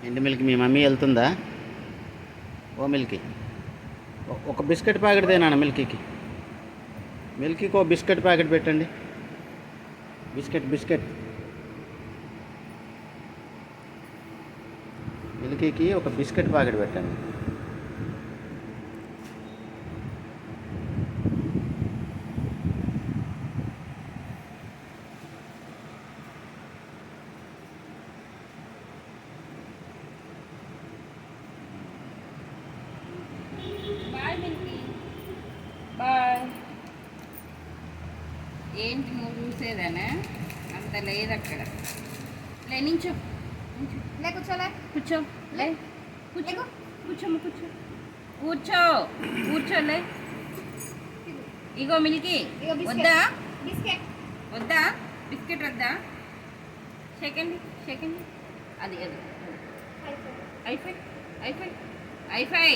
ఎండు మిల్క్ మీ మమ్మీ వెళ్తుందా? ఓ మిల్కీ, ఒక బిస్కెట్ ప్యాకెట్ తేనా మిల్కీకి? మిల్కీకి ఓ బిస్కెట్ ప్యాకెట్ పెట్టండి. బిస్కెట్ మిల్కీకి ఒక బిస్కెట్ ప్యాకెట్ పెట్టండి. Bye Milky, bye. ఏంటి నువ్వు చూసేదానా? అంత లేదు అక్కడ. లే నించో, లే కూర్చోలే, కూర్చో, లే కూర్చో, కూర్చోమ్మ కూర్చో, కూర్చో, కూర్చోలే. ఇగో మిల్కీ, ఇగో బిస్కెట్. వద్దా? బిస్కెట్ వద్దా? బిస్కెట్ వద్దా? సెకండ్ అది ఐఫై ఐఫై ఐఫై.